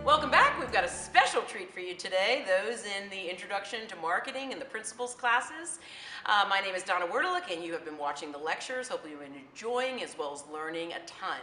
Welcome back. We've got a special treat for you today, those in the Introduction to Marketing and the Principles classes. My name is Donna Werdelich, and you have been watching the lectures. Hopefully you've been enjoying as well as learning a ton.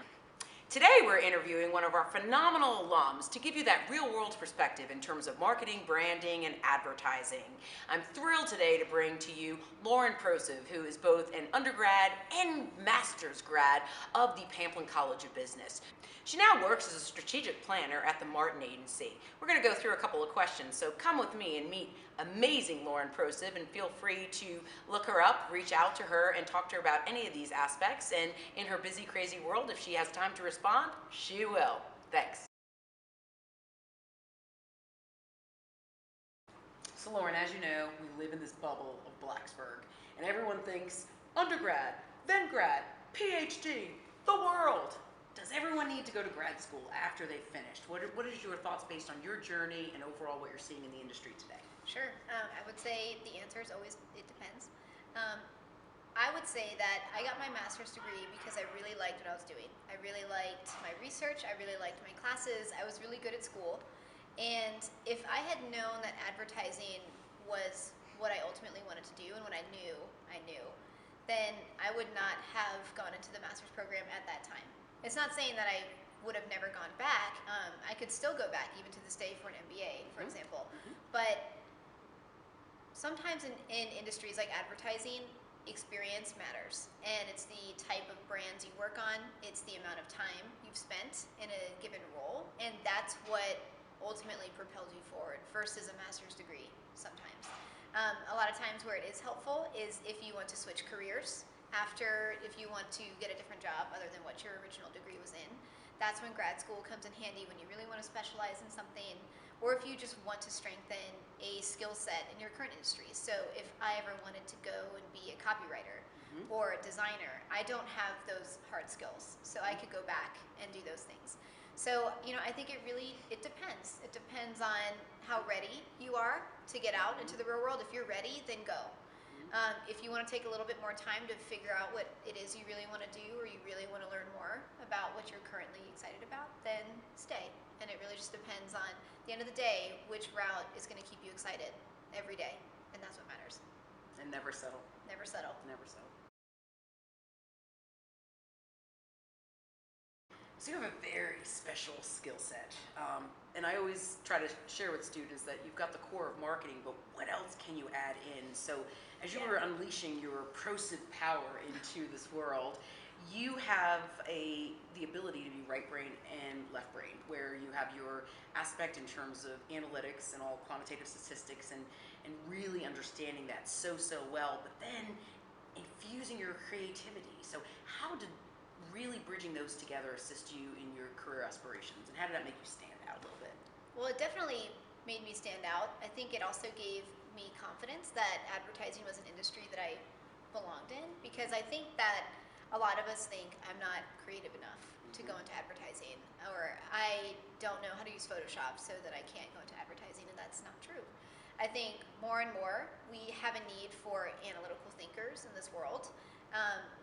Today we're interviewing one of our phenomenal alums to give you that real-world perspective in terms of marketing, branding, and advertising. I'm thrilled today to bring to you Lauren Prociv, who is both an undergrad and master's grad of the Pamplin College of Business. She now works as a strategic planner at the Martin Agency. We're going to go through a couple of questions, so come with me and meet amazing Lauren Prociv, and feel free to look her up, reach out to her, and talk to her about any of these aspects. And in her busy, crazy world, if she has time to respond, she will. Thanks. So Lauren, as you know, we live in this bubble of Blacksburg, and everyone thinks undergrad, then grad, PhD, the world. Does everyone need to go to grad school after they've finished? What is your thoughts based on your journey and overall what you're seeing in the industry today? Sure. I would say the answer is always, it depends. I would say that I got my master's degree because I really liked what I was doing. I really liked my research. I really liked my classes. I was really good at school. And if I had known that advertising was what I ultimately wanted to do and what I knew, then I would not have gone into the master's program at that time. It's not saying that I would have never gone back. I could still go back even to this day for an MBA, for example. But sometimes in industries like advertising, experience matters. And it's the type of brands you work on. It's the amount of time you've spent in a given role. And that's what ultimately propels you forward versus a master's degree sometimes. A lot of times where it is helpful is if you want to switch careers. If you want to get a different job other than what your original degree was in, that's when grad school comes in handy, when you really want to specialize in something, or if you just want to strengthen a skill set in your current industry. So if I ever wanted to go and be a copywriter or a designer, I don't have those hard skills, so I could go back and do those things. So, I think it depends. It depends on how ready you are to get out into the real world. If you're ready, then go. If you want to take a little bit more time to figure out what it is you really want to do, or you really want to learn more about what you're currently excited about, then stay. And it really just depends on, at the end of the day, which route is going to keep you excited every day. And that's what matters. And never settle. Never settle. Never settle. So you have a very special skill set. And I always try to share with students that you've got the core of marketing, but what else can you add in? So as you were unleashing your Prociv power into this world, you have the ability to be right brain and left brain, where you have your aspect in terms of analytics and all quantitative statistics and really understanding that so well, but then infusing your creativity. So how did really bridging those together assist you in your career aspirations, and how did that make you stand out a little bit? Well, it definitely made me stand out. I think it also gave me confidence that advertising was an industry that I belonged in, because I think that a lot of us think I'm not creative enough to go into advertising, or I don't know how to use Photoshop so that I can't go into advertising, and that's not true. I think more and more we have a need for analytical thinkers in this world.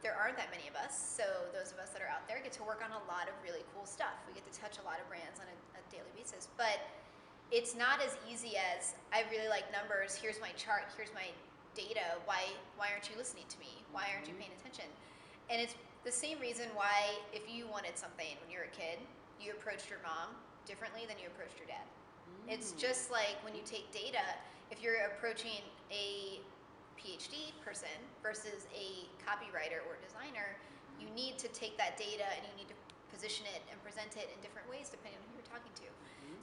There aren't that many of us, so those of us that are out there get to work on a lot of really cool stuff. We get to touch a lot of brands on a daily basis, but it's not as easy as, I really like numbers, here's my chart, here's my data, why aren't you listening to me? Why aren't you paying attention? And it's the same reason why if you wanted something when you were a kid, you approached your mom differently than you approached your dad. It's just like when you take data, if you're approaching a PhD person versus a copywriter or designer, you need to take that data and you need to position it and present it in different ways depending on who you're talking to.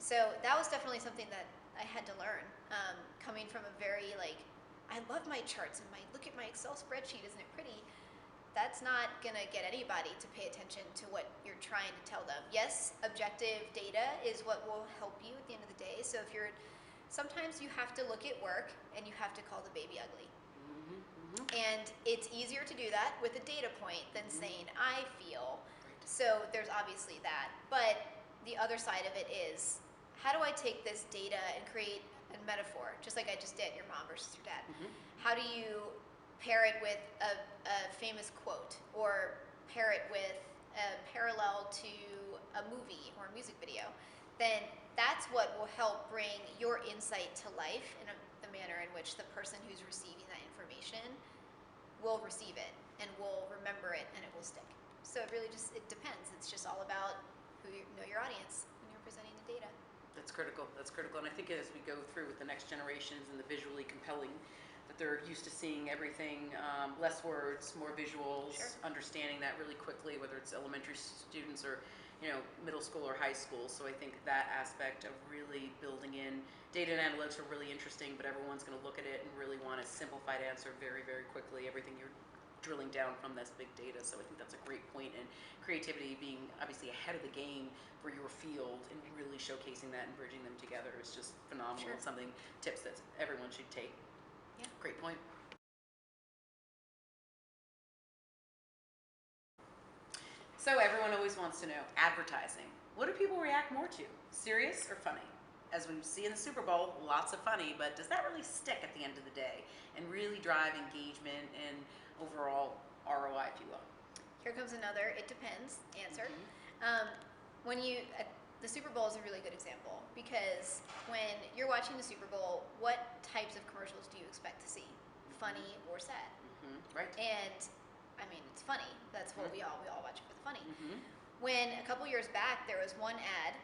So that was definitely something that I had to learn, coming from a very I love my charts and look at my Excel spreadsheet, isn't it pretty? That's not gonna get anybody to pay attention to what you're trying to tell them. Yes, objective data is what will help you at the end of the day. So sometimes you have to look at work and you have to call the baby ugly. And it's easier to do that with a data point than saying, I feel. So there's obviously that. But the other side of it is, how do I take this data and create a metaphor, just like I just did, your mom versus your dad? How do you pair it with a famous quote, or pair it with a parallel to a movie or a music video? Then that's what will help bring your insight to life in the manner in which the person who's receiving that information will receive it and will remember it and it will stick. So it really just, it depends. It's just all about know your audience when you're presenting the data. That's critical. That's critical. And I think as we go through with the next generations and the visually compelling, that they're used to seeing everything, less words, more visuals, Sure. understanding that really quickly, whether it's elementary students or middle school or high school. So I think that aspect of really building in data and analytics are really interesting, but everyone's going to look at it and really want a simplified answer very, very quickly. Everything you're drilling down from this big data. So I think that's a great point, and creativity being obviously ahead of the game for your field and really showcasing that and bridging them together is just phenomenal. Sure. It's something, tips that everyone should take. Yeah. Great point. So everyone always wants to know, advertising. What do people react more to? Serious or funny? As we see in the Super Bowl, lots of funny, but does that really stick at the end of the day and really drive engagement and overall ROI, if you will? Here comes another it depends answer. When the Super Bowl is a really good example, because when you're watching the Super Bowl, what types of commercials do you expect to see? Funny or sad? Right. And I mean, it's funny. That's what we all watch it for the funny. When a couple years back there was one ad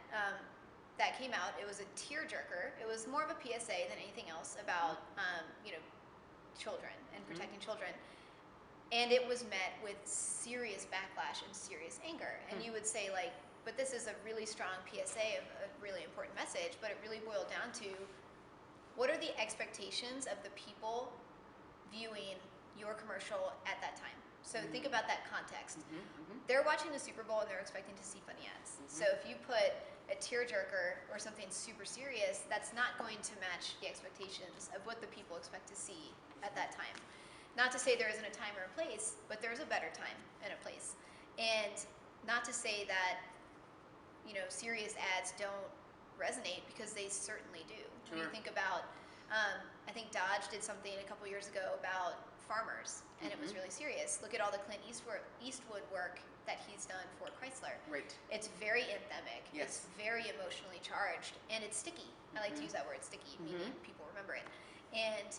that came out, it was a tearjerker. It was more of a PSA than anything else about children and protecting children. And it was met with serious backlash and serious anger. And you would say, like, but this is a really strong PSA of a really important message, but it really boiled down to, what are the expectations of the people viewing your commercial at that time? So think about that context. They're watching the Super Bowl and they're expecting to see funny ads. So if you put a tearjerker or something super serious, that's not going to match the expectations of what the people expect to see at that time. Not to say there isn't a time or a place, but there's a better time and a place. And not to say that serious ads don't resonate, because they certainly do. When you think about, I think Dodge did something a couple years ago about farmers, and it was really serious. Look at all the Clint Eastwood work that he's done for Chrysler. Right. It's very anthemic. Yes. It's very emotionally charged, and it's sticky. I like to use that word, sticky, meaning people remember it. And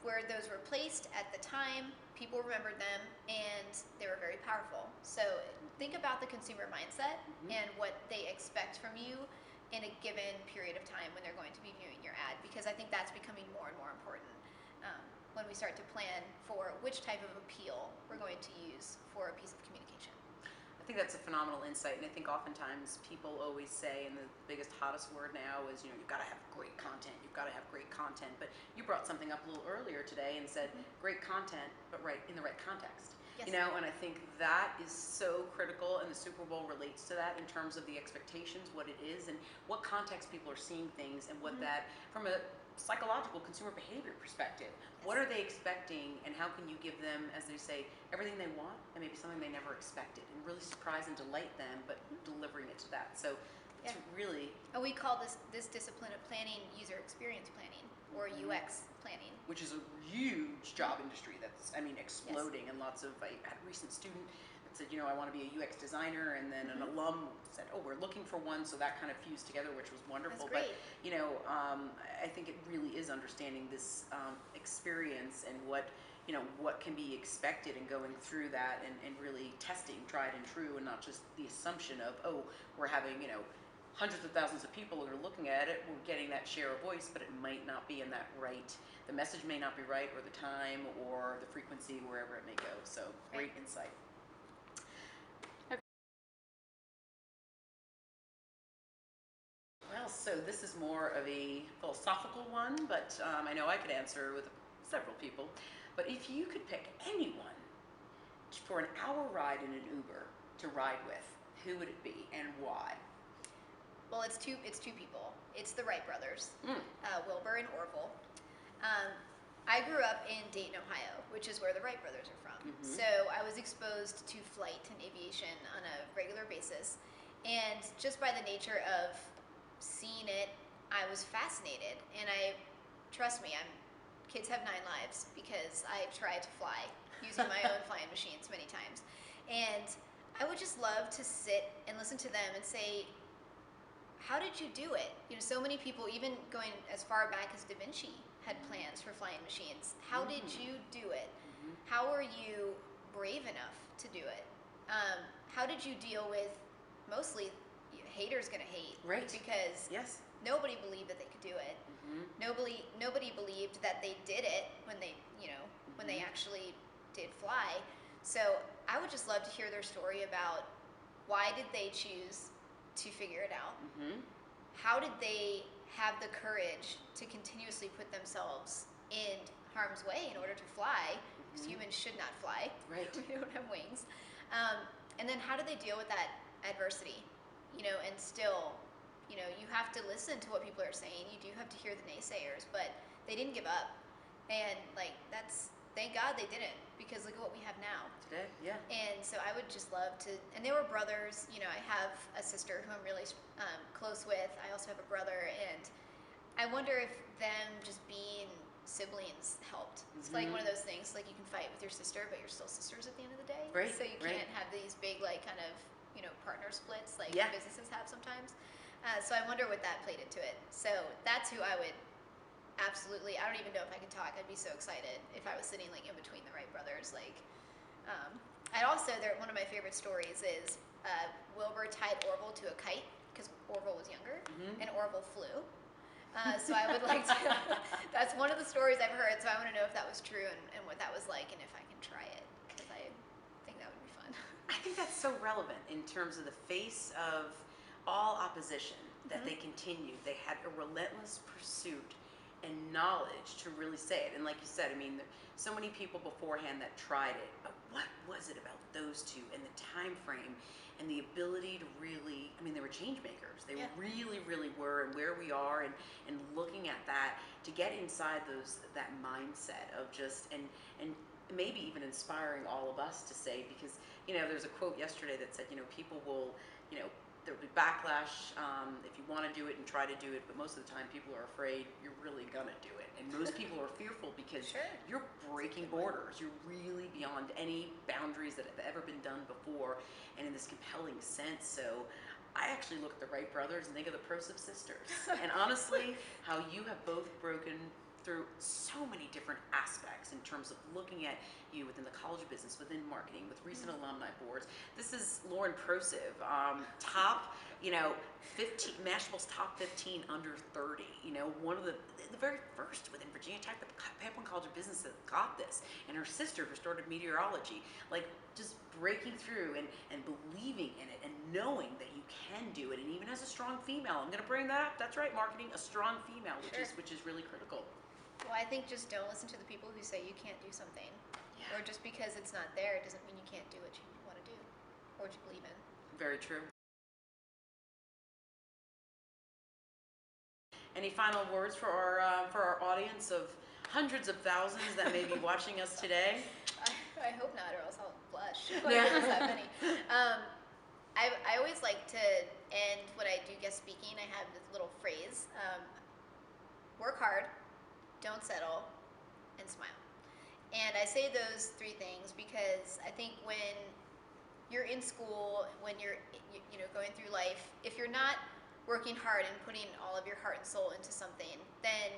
where those were placed at the time, people remembered them, and they were very powerful. So think about the consumer mindset and what they expect from you in a given period of time when they're going to be viewing your ad, because I think that's becoming more and more important when we start to plan for which type of appeal we're going to use for a piece of communication. I think that's a phenomenal insight, and I think oftentimes people always say, and the biggest, hottest word now is, you've got to have great content, you've got to have great content, but you brought something up a little earlier today and said, great content, but in the right context. Yes. And I think that is so critical, and the Super Bowl relates to that in terms of the expectations, what it is, and what context people are seeing things, and what that, from a psychological consumer behavior perspective, what are they expecting, and how can you give them, as they say, everything they want, and maybe something they never expected, and really surprise and delight them, but delivering it to that. So it's really... And we call this discipline of planning user experience planning, or UX planning. Which is a huge job industry that's, exploding. And lots of, I had a recent student that said, I want to be a UX designer, and then an alum said, oh, we're looking for one, so that kind of fused together, which was wonderful. That's great. But, I think it really is understanding this experience and what can be expected, and going through that and really testing tried and true, and not just the assumption of, oh, we're having, hundreds of thousands of people that are looking at it, we're getting that share of voice, but it might not be in that right, the message may not be right, or the time, or the frequency, wherever it may go. So great insight. Okay. Well, so this is more of a philosophical one, but I know I could answer with several people. But if you could pick anyone for an hour ride in an Uber to ride with, who would it be and why? Well, it's two people. It's the Wright brothers, Wilbur and Orville. I grew up in Dayton, Ohio, which is where the Wright brothers are from. So I was exposed to flight and aviation on a regular basis. And just by the nature of seeing it, I was fascinated. And trust me, kids have 9 lives, because I've tried to fly using my own flying machines many times. And I would just love to sit and listen to them and say, how did you do it? You know, so many people, even going as far back as Da Vinci, had plans for flying machines. How did you do it? How were you brave enough to do it? How did you deal with mostly haters gonna hate? Right. Because Yes. nobody believed that they could do it. Nobody believed that they did it when they, when they actually did fly. So I would just love to hear their story about why did they choose to figure it out? How did they have the courage to continuously put themselves in harm's way in order to fly? Because humans should not fly. Right. We don't have wings. And then how do they deal with that adversity? And still, you have to listen to what people are saying. You do have to hear the naysayers, but they didn't give up. And thank God they didn't, because look at what we have now. Today, yeah. And so I would just love to, and they were brothers. I have a sister who I'm really close with. I also have a brother, and I wonder if them just being siblings helped. It's like one of those things, like you can fight with your sister, but you're still sisters at the end of the day. Right, So you can't have these big, kind of, partner splits like Yeah. businesses have sometimes. So I wonder what that played into it. So that's who I would absolutely, I don't even know if I could talk. I'd be so excited if I was sitting in between the Wright brothers. I also, one of my favorite stories is Wilbur tied Orville to a kite because Orville was younger, and Orville flew. So I would like to, that's one of the stories I've heard, so I want to know if that was true and what that was like and if I can try it, because I think that would be fun. I think that's so relevant in terms of the face of all opposition that they continued. They had a relentless pursuit and knowledge to really say it. And like you said, I mean, so many people beforehand that tried it, but what was it about those two and the time frame and the ability to really, I mean, they were change makers. They really, really were, and where we are, and looking at that to get inside that mindset of just, and maybe even inspiring all of us to say, because, there's a quote yesterday that said, people will, there'll be backlash if you want to do it and try to do it, but most of the time people are afraid you're really gonna do it, and most people are fearful because you're breaking borders. You're really beyond any boundaries that have ever been done before, and in this compelling sense. So I actually look at the Wright brothers and think of the Prociv sisters, and honestly, how you have both broken through so many different aspects in terms of looking at you within the college business, within marketing, with recent alumni boards. This is Lauren Prociv, top, 15, Mashable's top 15 under 30. One of the very first within Virginia Tech, the Pamplin College of Business that got this, and her sister who started meteorology. Just breaking through and believing in it and knowing that you can do it, and even as a strong female, I'm going to bring that up. That's right, marketing, a strong female, which is really critical. Well, I think just don't listen to the people who say you can't do something. Or just because it's not there, it doesn't mean you can't do what you want to do or what you believe in. Very true. Any final words for our audience of hundreds of thousands that may be watching us today? I hope not, or else I'll blush. There's that many. I always like to end when I do guest speaking. I have this little phrase: work hard, don't settle, and smile. And I say those three things because I think when you're in school, when you're going through life, if you're not working hard and putting all of your heart and soul into something, then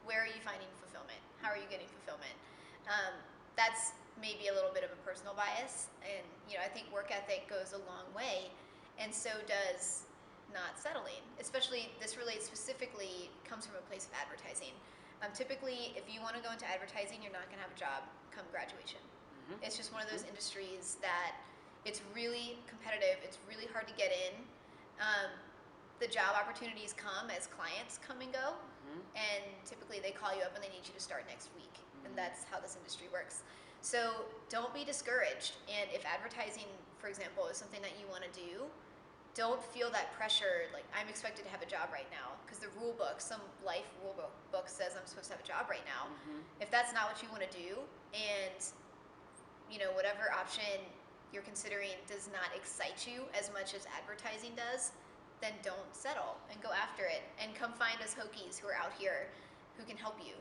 where are you finding fulfillment? How are you getting fulfillment? That's maybe a little bit of a personal bias, and I think work ethic goes a long way, and so does not settling. Especially, this relates specifically, comes from a place of advertising. Typically, if you want to go into advertising, you're not going to have a job come graduation. It's just one of those industries that it's really competitive. It's really hard to get in. The job opportunities come as clients come and go, and typically they call you up and they need you to start next week, and that's how this industry works. So don't be discouraged, and if advertising, for example, is something that you want to do, don't feel that pressure, like I'm expected to have a job right now, because the rule book, some life rule book says I'm supposed to have a job right now. If that's not what you want to do, and whatever option you're considering does not excite you as much as advertising does, then don't settle and go after it, and come find us Hokies who are out here who can help you,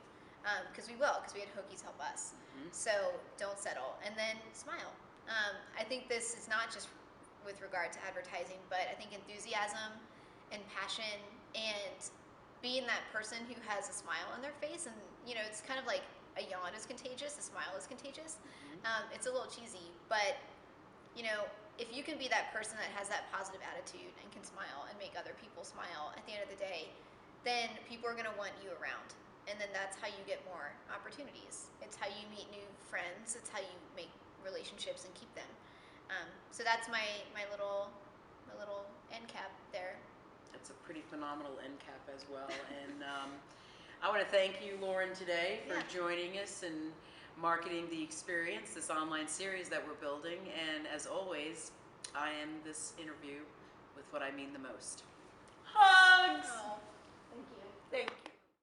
because we had Hokies help us. So don't settle, and then smile. I think this is not just with regard to advertising, but I think enthusiasm and passion and being that person who has a smile on their face. And it's kind of like a yawn is contagious, a smile is contagious. It's a little cheesy, but if you can be that person that has that positive attitude and can smile and make other people smile at the end of the day, then people are going to want you around. And then that's how you get more opportunities. It's how you meet new friends. It's how you make relationships and keep them. So that's my little end cap there. That's a pretty phenomenal end cap as well. And I want to thank you, Lauren, today for joining us and marketing the experience, this online series that we're building. And as always, I end this interview with what I mean the most. Hugs! Oh, thank you. Thank you.